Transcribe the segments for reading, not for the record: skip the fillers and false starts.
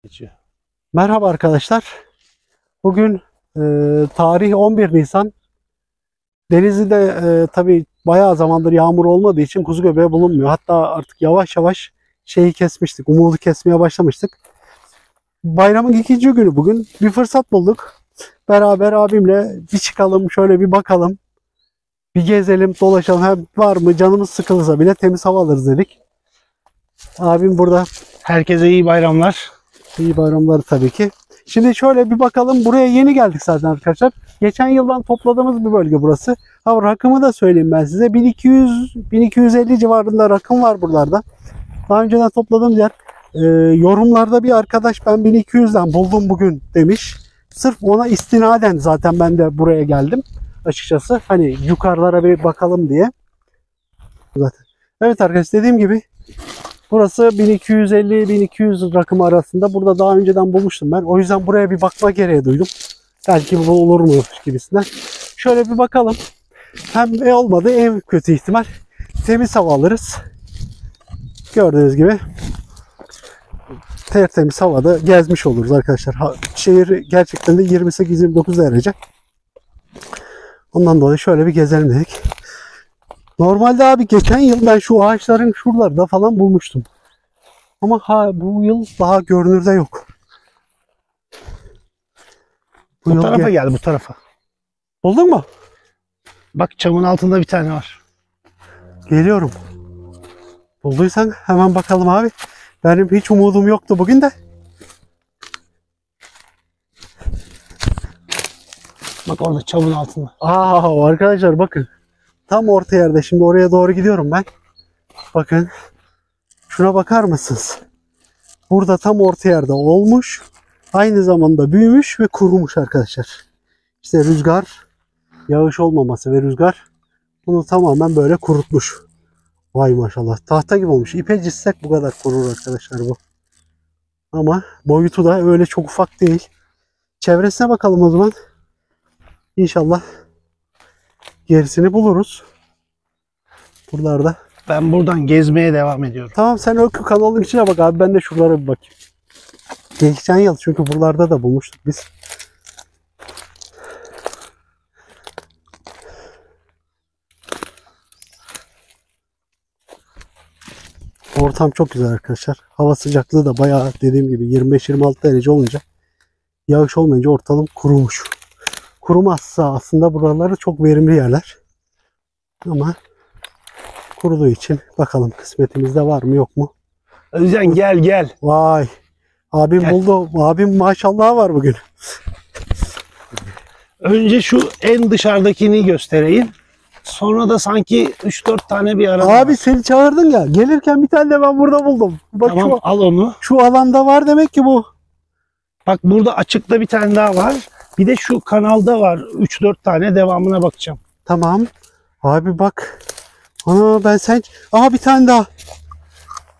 geçiyor. Merhaba arkadaşlar. Bugün tarih 11 Nisan. Denizli'de tabii bayağı zamandır yağmur olmadığı için kuzu göbeği bulunmuyor. Hatta artık yavaş yavaş şeyi kesmiştik. Umudu kesmeye başlamıştık. Bayramın ikinci günü bugün. Bir fırsat bulduk. Beraber abimle bir çıkalım, şöyle bir bakalım. Bir gezelim, dolaşalım. Hem var mı canımız sıkılırsa bile temiz hava alırız dedik. Abim burada. Herkese iyi bayramlar. İyi bayramlar tabii ki. Şimdi şöyle bir bakalım. Buraya yeni geldik zaten arkadaşlar. Geçen yıldan topladığımız bir bölge burası. Ha, rakımı da söyleyeyim ben size. 1200-1250 civarında rakım var buralarda. Daha önceden topladığım yer. Yorumlarda bir arkadaş ben 1200'den buldum bugün demiş. Sırf ona istinaden zaten ben de buraya geldim. Açıkçası hani yukarılara bir bakalım diye. Zaten. Evet arkadaşlar, dediğim gibi burası 1250-1200 rakımı arasında. Burada daha önceden bulmuştum ben. O yüzden buraya bir bakma gereği duydum. Belki bu olur mu gibisinden. Şöyle bir bakalım. Hem olmadı, en kötü ihtimal temiz hava alırız. Gördüğünüz gibi tertemiz havada gezmiş oluruz arkadaşlar. Şehir gerçekten de 28-29 derece. Ondan dolayı şöyle bir gezelim dedik. Normalde abi geçen yıl ben şu ağaçların şuralarda falan bulmuştum. Ama bu yıl daha görünürde yok. Bu tarafa gel, bu tarafa. Buldun mu? Bak, çamın altında bir tane var. Geliyorum. Bulduysan hemen bakalım abi. Benim hiç umudum yoktu bugün de. Bak orada çamın altında. Arkadaşlar bakın. Tam orta yerde. Şimdi oraya doğru gidiyorum ben. Bakın. Şuna bakar mısınız? Burada tam orta yerde olmuş. Aynı zamanda büyümüş ve kurumuş arkadaşlar. İşte rüzgar, yağış olmaması ve rüzgar bunu tamamen böyle kurutmuş. Vay maşallah. Tahta gibi olmuş. İpe çizsek bu kadar kurur arkadaşlar bu. Ama boyutu da öyle çok ufak değil. Çevresine bakalım o zaman. İnşallah gerisini buluruz. Buralarda. Ben buradan gezmeye devam ediyorum. Tamam, sen o kanalın içine bak abi. Ben de şuralara bir bakayım. Geçen yıl çünkü buralarda da bulmuştuk biz. Ortam çok güzel arkadaşlar. Hava sıcaklığı da bayağı, dediğim gibi 25-26 derece olunca, yağış olmayınca ortalım kurumuş. Kurumazsa aslında buraları çok verimli yerler. Ama kuruduğu için bakalım kısmetimizde var mı yok mu? Özcan gel gel. Vay. Abim Gel. buldu. Abim maşallah var bugün. Önce şu en dışarıdakini göstereyim. Sonra da sanki 3-4 tane bir arada Abi var. seni çağırdın ya. Gelirken bir tane de ben burada buldum. Bak Tamam, al onu. şu alanda var demek ki bu. Bak burada açıkta bir tane daha var. Bir de şu kanalda var. 3-4 tane, devamına bakacağım. Tamam. Abi bak. Bir tane daha.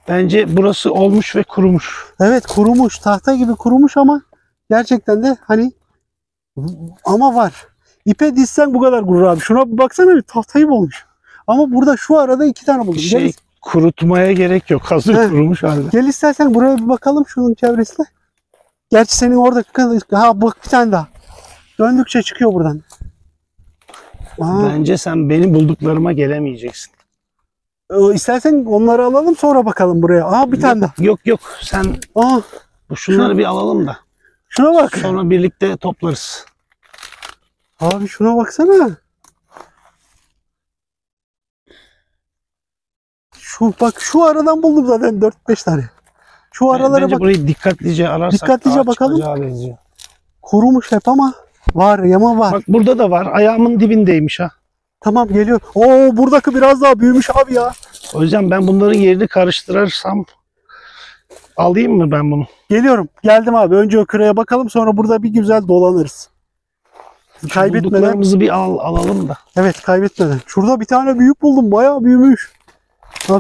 Bence burası olmuş ve kurumuş. Evet, kurumuş. Tahta gibi kurumuş ama gerçekten de hani ama var. İpe dizsen bu kadar kurur abi. Şuna bir baksana, bir tahta gibi olmuş. Ama burada şu arada iki tane buldum. Gel, Kurutmaya gerek yok. Hazır He. kurumuş halde. gel istersen buraya bir bakalım şunun çevresine. Gerçi senin orada bak bir tane daha. Döndükçe çıkıyor buradan. Bence sen benim bulduklarıma gelemeyeceksin. İstersen onları alalım sonra bakalım buraya. Bir tane daha. Yok. Sen şunları bir alalım da. Şuna bak. Sonra birlikte toplarız. Abi şuna baksana. Şu aradan buldum zaten 4-5 tane. Şu aralara Bence bak. burayı dikkatlice ararsak Dikkatlice ağaç bakalım. çıkacağı benziyor. Kurumuş hep ama var, yama var. Bak burada da var. Ayağımın dibindeymiş ha. Tamam, geliyor. Buradaki biraz daha büyümüş abi ya. O yüzden ben bunların yerini karıştırırsam alayım mı ben bunu? Geliyorum. Geldim abi. Önce o kıraya bakalım, sonra burada bir güzel dolanırız. Kaybetmeden. Bulduklarımızı bir alalım da. Evet, kaybetmeden. Şurada bir tane büyük buldum. Bayağı büyümüş.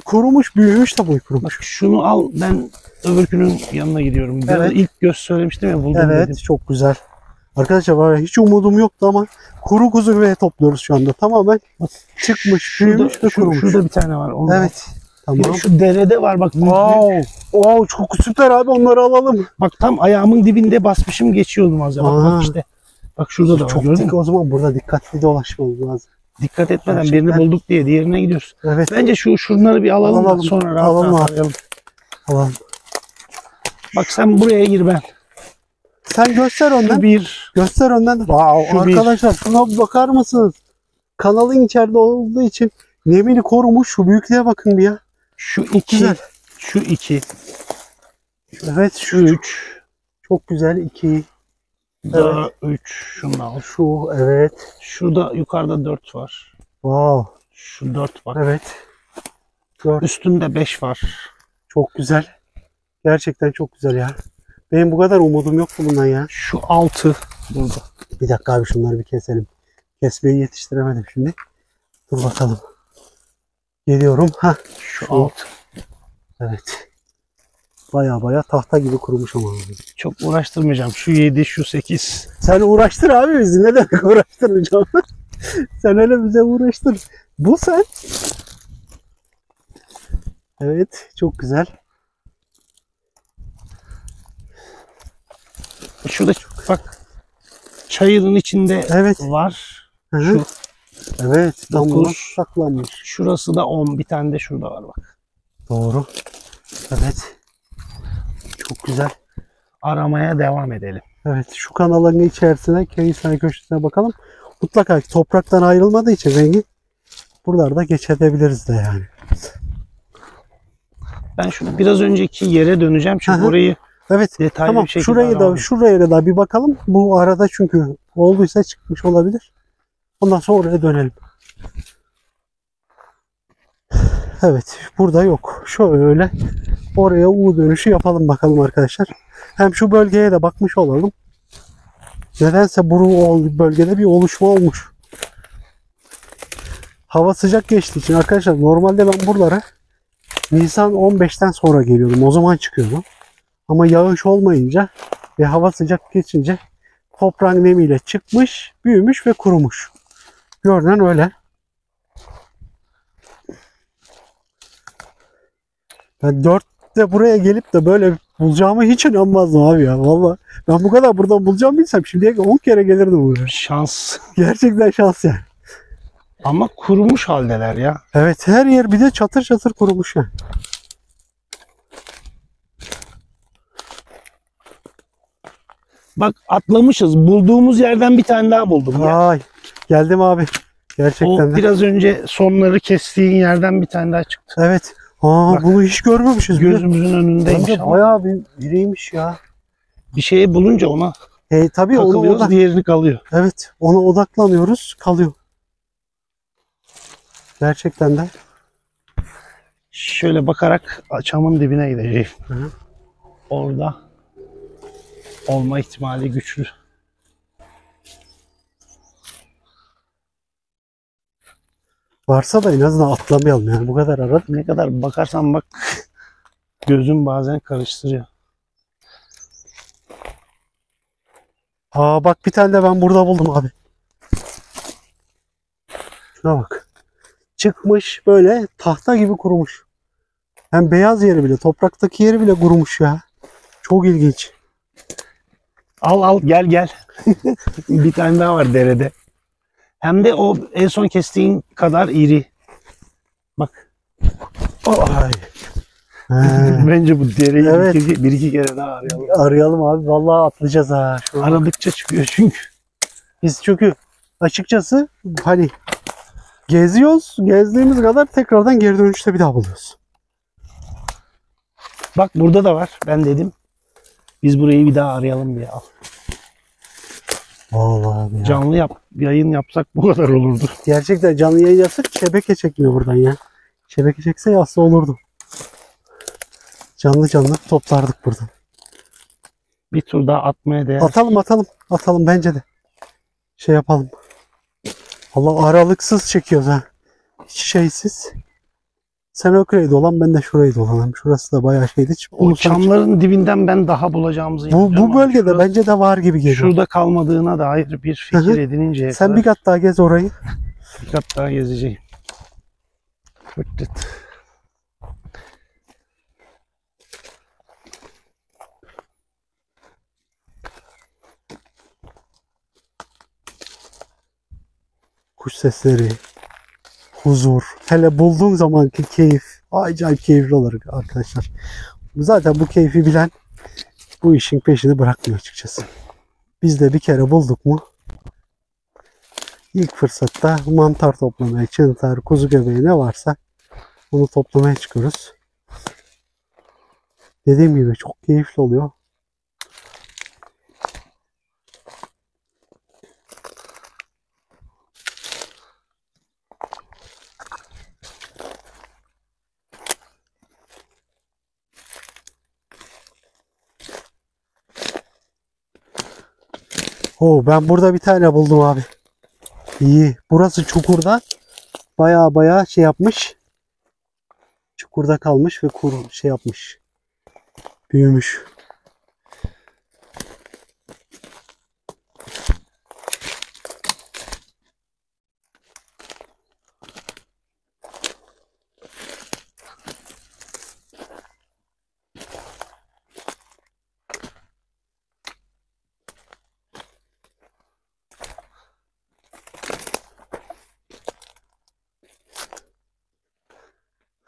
Kurumuş, büyümüş de boy kurumuş. Bak şunu al, ben öbürkünün yanına gidiyorum. Biraz Evet. ilk söylemiştim ya, buldum Evet, dedim. çok güzel. Arkadaşlar var ya, hiç umudum yoktu ama kuru kuzu ve topluyoruz şu anda. Tamamen çıkmış, büyümüş ve kurumuş. Şurada bir tane var. Onu Evet. Bir Tamam. de şu derede var bak. Wow, çok süper abi, onları alalım. Bak tam ayağımın dibinde basmışım, geçiyordum az önce. Bak, Aa. bak işte. Bak şurada da var. Çok Gördün dik, mü? o zaman burada dikkatli dolaşmamız lazım. Dikkat etmeden Gerçekten. birini bulduk diye diğerine gidiyoruz. Evet, Bence şunları bir alalım, da Alalım. sonra rahat Alalım rahat abi. arayalım. alalım. Bak sen buraya gir ben. Sen göster önden. Şu bir. Göster önden. Wow, Şu bir. arkadaşlar şuna bir bakar mısınız? Kanalın içeride olduğu için nemini korumuş. Şu büyüklüğe bakın bir ya. Şu iki. Güzel. Şu iki. Evet, Şu üç. çok güzel. 2. Daha üç. Şunu al. Şu, evet. Şurada yukarıda 4 var. Wow, Şu 4 var. evet. 4. Üstünde 5 var. Çok güzel. Gerçekten çok güzel ya. Benim bu kadar umudum yoktu bundan ya. Şu 6 burada. Bir dakika abi, şunları bir keselim. Kesmeyi yetiştiremedim şimdi. Dur bakalım. Geliyorum. Ha, Şu Şu. 6. evet. Baya tahta gibi kurumuş ama. Çok uğraştırmayacağım. Şu 7, şu 8. Sen uğraştır abi bizi. Ne demek uğraştıracağım? Sen öyle bize uğraştır. Bu sen. Evet, çok güzel. Şurada bak. Çayırın içinde Evet. var. Hı hı. Şu. Evet, tam buna 9. saklanmış. Şurası da 10. Bir tane de şurada var bak. Doğru. Evet. Çok güzel. Aramaya devam edelim. Evet, şu kanalın içerisine, keyifli köşesine bakalım. Mutlaka topraktan ayrılmadığı için rengi buralarda geçebiliriz de yani. Ben şu biraz önceki yere döneceğim çünkü Hı hı. orayı Evet, detaylı tamam. bir şekilde Şuraya aramadım. da bir bakalım. Bu arada çünkü olduysa çıkmış olabilir. Ondan sonra oraya dönelim. Evet, burada yok. Şöyle oraya U dönüşü yapalım bakalım arkadaşlar. Hem şu bölgeye de bakmış olalım. Nedense bu bölgede bir oluşma olmuş. Hava sıcak geçtiği için arkadaşlar, normalde ben buralara Nisan 15'ten sonra geliyordum. O zaman çıkıyordum. Ama yağış olmayınca ve hava sıcak geçince toprağın nemiyle çıkmış, büyümüş ve kurumuş. Görünen öyle. Ben 4'te buraya gelip de böyle bulacağımı hiç inanmazdım abi ya. Vallahi ben bu kadar buradan bulacağımı bilsem şimdiye 10 kere gelirdim buraya. Şans. Gerçekten şans yani. Ama kurumuş haldeler ya. Evet, her yer bir de çatır çatır kurumuş yani. Bak atlamışız. Bulduğumuz yerden bir tane daha buldum. Ya. Ay, geldim abi. Gerçekten O de. biraz önce sonları kestiğin yerden bir tane daha çıktı. Evet. Aa, Bak, bunu hiç görmemişiz. Gözümüzün önündeymiş Bence ama. bayağı bir biriymiş ya. Bir şeye bulunca ona Tabii onu takılıyoruz, diğerini kalıyor. evet, ona odaklanıyoruz, kalıyor. Gerçekten de. Şöyle bakarak çamın dibine gideceğim. Hı. Orada olma ihtimali güçlü. Varsa da en azından atlamayalım yani, bu kadar aradık. Ne kadar bakarsan bak gözüm bazen karıştırıyor. Aa bak, bir tane de ben burada buldum abi. Şuna bak. Çıkmış böyle tahta gibi kurumuş. Hem beyaz yeri bile, topraktaki yeri bile kurumuş ya. Çok ilginç. Al al gel. Bir tane daha var derede. Hem de o en son kestiğin kadar iri. Bak. Ay. He. Bence bu dereyi Evet. bir iki kere daha arayalım. Arayalım abi. Vallahi atlayacağız ha. Şuna bak. Aradıkça çıkıyor çünkü. Biz çünkü açıkçası hani geziyoruz. Gezdiğimiz kadar tekrardan geri dönüşte bir daha buluyoruz. Bak burada da var. Ben dedim. Biz burayı bir daha arayalım diye. Al. Vallahi abi ya. Canlı yayın yapsak bu kadar olurdu. Gerçekten canlı yayın yapsak şebeke çekmiyor buradan ya. Şebeke çekse yassı olurdu. Canlı toplardık buradan. Bir tur daha atmaya değer. Atalım bence de. Şey yapalım. Allah, aralıksız çekiyoruz ha. Hiç şeysiz. Sen ökreyi dolan, ben de şurayı dolanayım. Şurası da bayağı şeydi. O çamların dibinden ben daha bulacağımızı Bu inanıyorum ama bölgede şurası- bence de var gibi geliyor. Şurada kalmadığına dair bir Hı hı. fikir edininceye Sen kadar bir kat daha gez orayı. bir kat daha gezeceğim. Fırt. Kuş sesleri, huzur. Hele bulduğum zamanki keyif. Acayip keyifli olur arkadaşlar. Zaten bu keyfi bilen bu işin peşini bırakmıyor açıkçası. Biz de bir kere bulduk mu ilk fırsatta mantar toplamaya, çıntar, kuzu göbeği ne varsa onu toplamaya çıkıyoruz. Dediğim gibi çok keyifli oluyor. Oo, ben burada bir tane buldum abi. İyi. Burası çukurda. Baya şey yapmış. Çukurda kalmış ve şey yapmış. Büyümüş.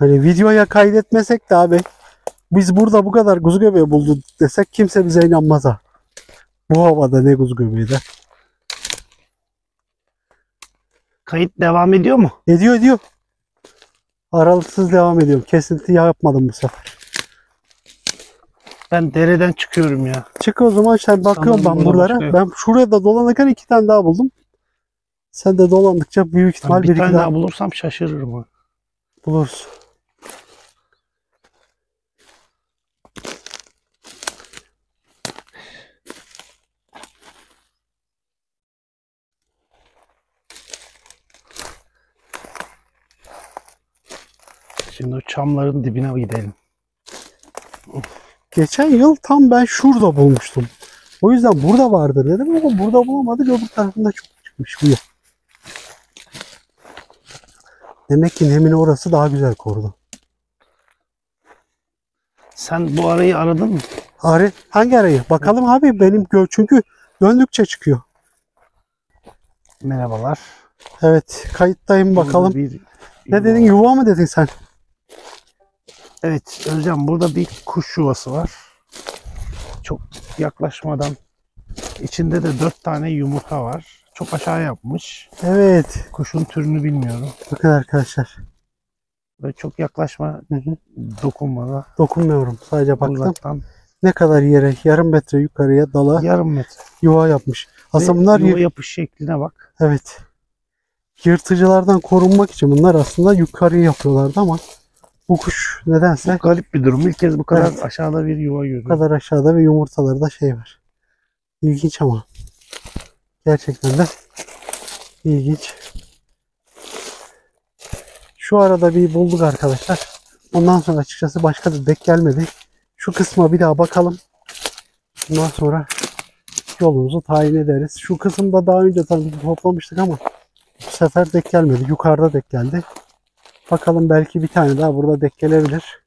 Hani videoya kaydetmesek de abi biz burada bu kadar kuzu göbeği bulduk desek kimse bize inanmaz ha. Bu havada ne kuzu göbeği de. Kayıt devam ediyor mu? Ediyor. Aralıksız devam ediyorum. Kesinti yapmadım bu sefer. Ben dereden çıkıyorum ya. Çık o zaman sen bakıyorum Tamam, ben burada buralara. başka yok. Ben şuraya da dolanırken 2 tane daha buldum. Sen de dolandıkça büyük ihtimal Ben bir bir iki tane daha daha bulursam şaşırırım ha. buluruz. Şimdi o çamların dibine gidelim. Geçen yıl tam ben şurada bulmuştum. O yüzden burada vardır dedim ama burada bulamadık. Öbür tarafında çok çıkmış bu yıl. Demek ki nemini orası daha güzel korudu. Sen bu arayı aradın mı? Hangi arayı? Bakalım abi benim çünkü döndükçe çıkıyor. Merhabalar. Evet kayıttayım bakalım. Burada bir Ne dedin, yuva mı dedin sen? Evet Özcan, burada bir kuş yuvası var. Çok yaklaşmadan içinde de 4 tane yumurta var. Çok aşağı yapmış. Evet. Kuşun türünü bilmiyorum. Bakın arkadaşlar. Böyle çok yaklaşma, dokunmadan Dokunmuyorum. Sadece baktım. uzaktan Ne kadar yere, yarım metre yukarıya dala yarım metre. yuva yapmış. Aslında Ve bunlar yuva yapış şekline bak. evet. Yırtıcılardan korunmak için bunlar aslında yukarı yapıyorlardı ama bu kuş nedense Garip bir durum. İlk kez bu kadar Evet. aşağıda bir yuva bu görüyorum. kadar aşağıda ve yumurtalarda şey var. İlginç ama. Gerçekten de ilginç. Şu arada bir bulduk arkadaşlar. Ondan sonra açıkçası başka da denk gelmedi. Şu kısma bir daha bakalım. Ondan sonra yolumuzu tayin ederiz. Şu kısımda daha önce tabii toplamıştık ama bu sefer denk gelmedi. Yukarıda denk geldi. Bakalım belki bir tane daha burada denk gelebilir.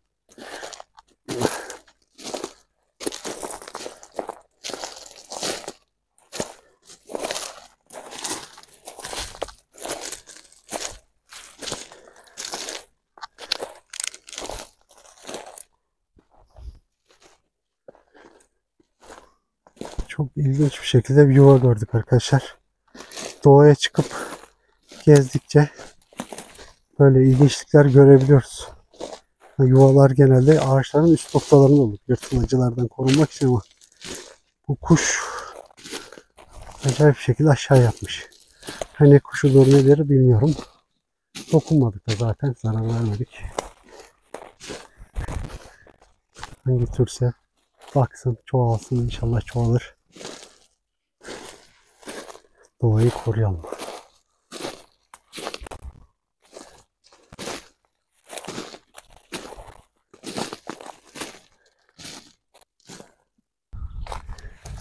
Çok ilginç bir şekilde bir yuva gördük arkadaşlar. Doğaya çıkıp gezdikçe böyle ilginçlikler görebiliyoruz. Yuvalar genelde ağaçların üst noktalarında olur. Yırtılacılardan korunmak için ama bu kuş acayip bir şekilde aşağı yapmış. Hani kuşudur nedir bilmiyorum. Dokunmadık da zaten zarar vermedik. Hangi türse baksın, çoğalsın, inşallah çoğalır. Doğayı koruyalım.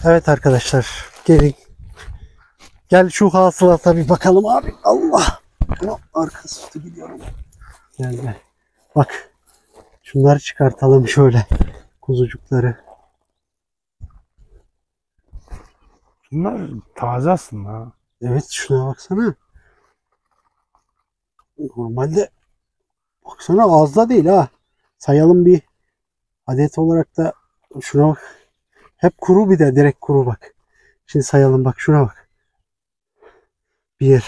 Evet arkadaşlar gelin. Gel şu hasılata bir bakalım abi. Allah. Arkası üstü gidiyorum. Gel. Bak. Şunları çıkartalım şöyle. Kuzucukları. Bunlar taze aslında. Evet şuna baksana. Normalde baksana az da değil ha. Sayalım bir adet olarak da şuna bak. Hep kuru, bir de direkt kuru bak. Şimdi sayalım bak, şuna bak. 1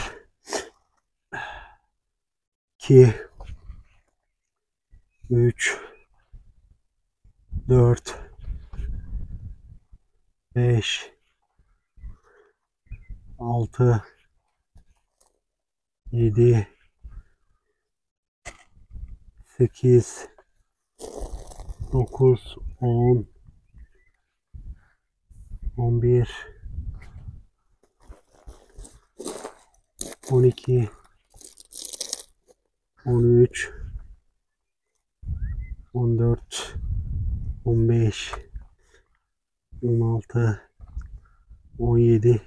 2 3 4 5 6 7 8 9 10 11 12 13 14 15 16 17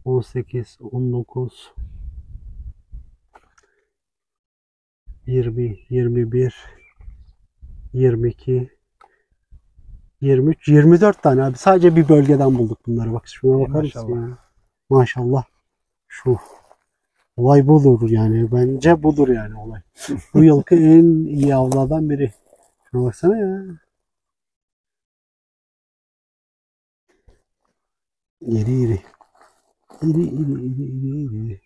18 19 20 21 22 23 24 tane abi. Sadece bir bölgeden bulduk bunları. Bak şuna bakar mısın Maşallah. ya? Maşallah. Şu olay budur yani. Bence budur yani olay. Bu yılki en iyi avlardan biri. Şuna baksana ya. İri iri. İri iri iri iri iri.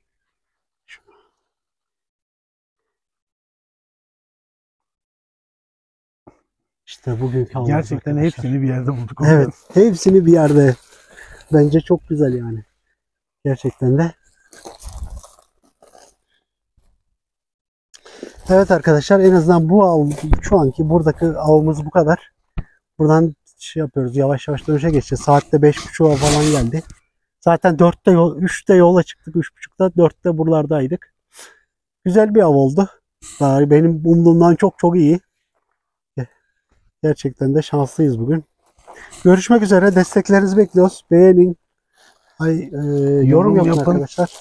İşte bugünkü avlar Gerçekten arkadaşlar. hepsini bir yerde bulduk. Evet. Hepsini bir yerde. Bence çok güzel yani. Gerçekten de. Evet arkadaşlar, en azından bu av, şu anki buradaki avımız bu kadar. Buradan şey yapıyoruz, yavaş yavaş dönüşe geçeceğiz. Saatte 5.30'a falan geldi. Zaten 3'te yola çıktık, 3.30'da 4'te buralardaydık. Güzel bir av oldu. Daha benim umduğumdan çok çok iyi. Gerçekten de şanslıyız bugün. Görüşmek üzere. Desteklerinizi bekliyoruz. Beğenin. Yorum yapın arkadaşlar.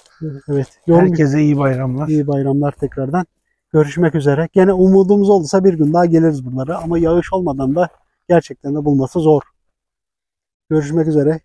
Evet. Herkese iyi bayramlar. İyi bayramlar tekrardan. Görüşmek üzere. Gene umudumuz olursa bir gün daha geliriz buralara. Ama yağış olmadan da gerçekten de bulması zor. Görüşmek üzere.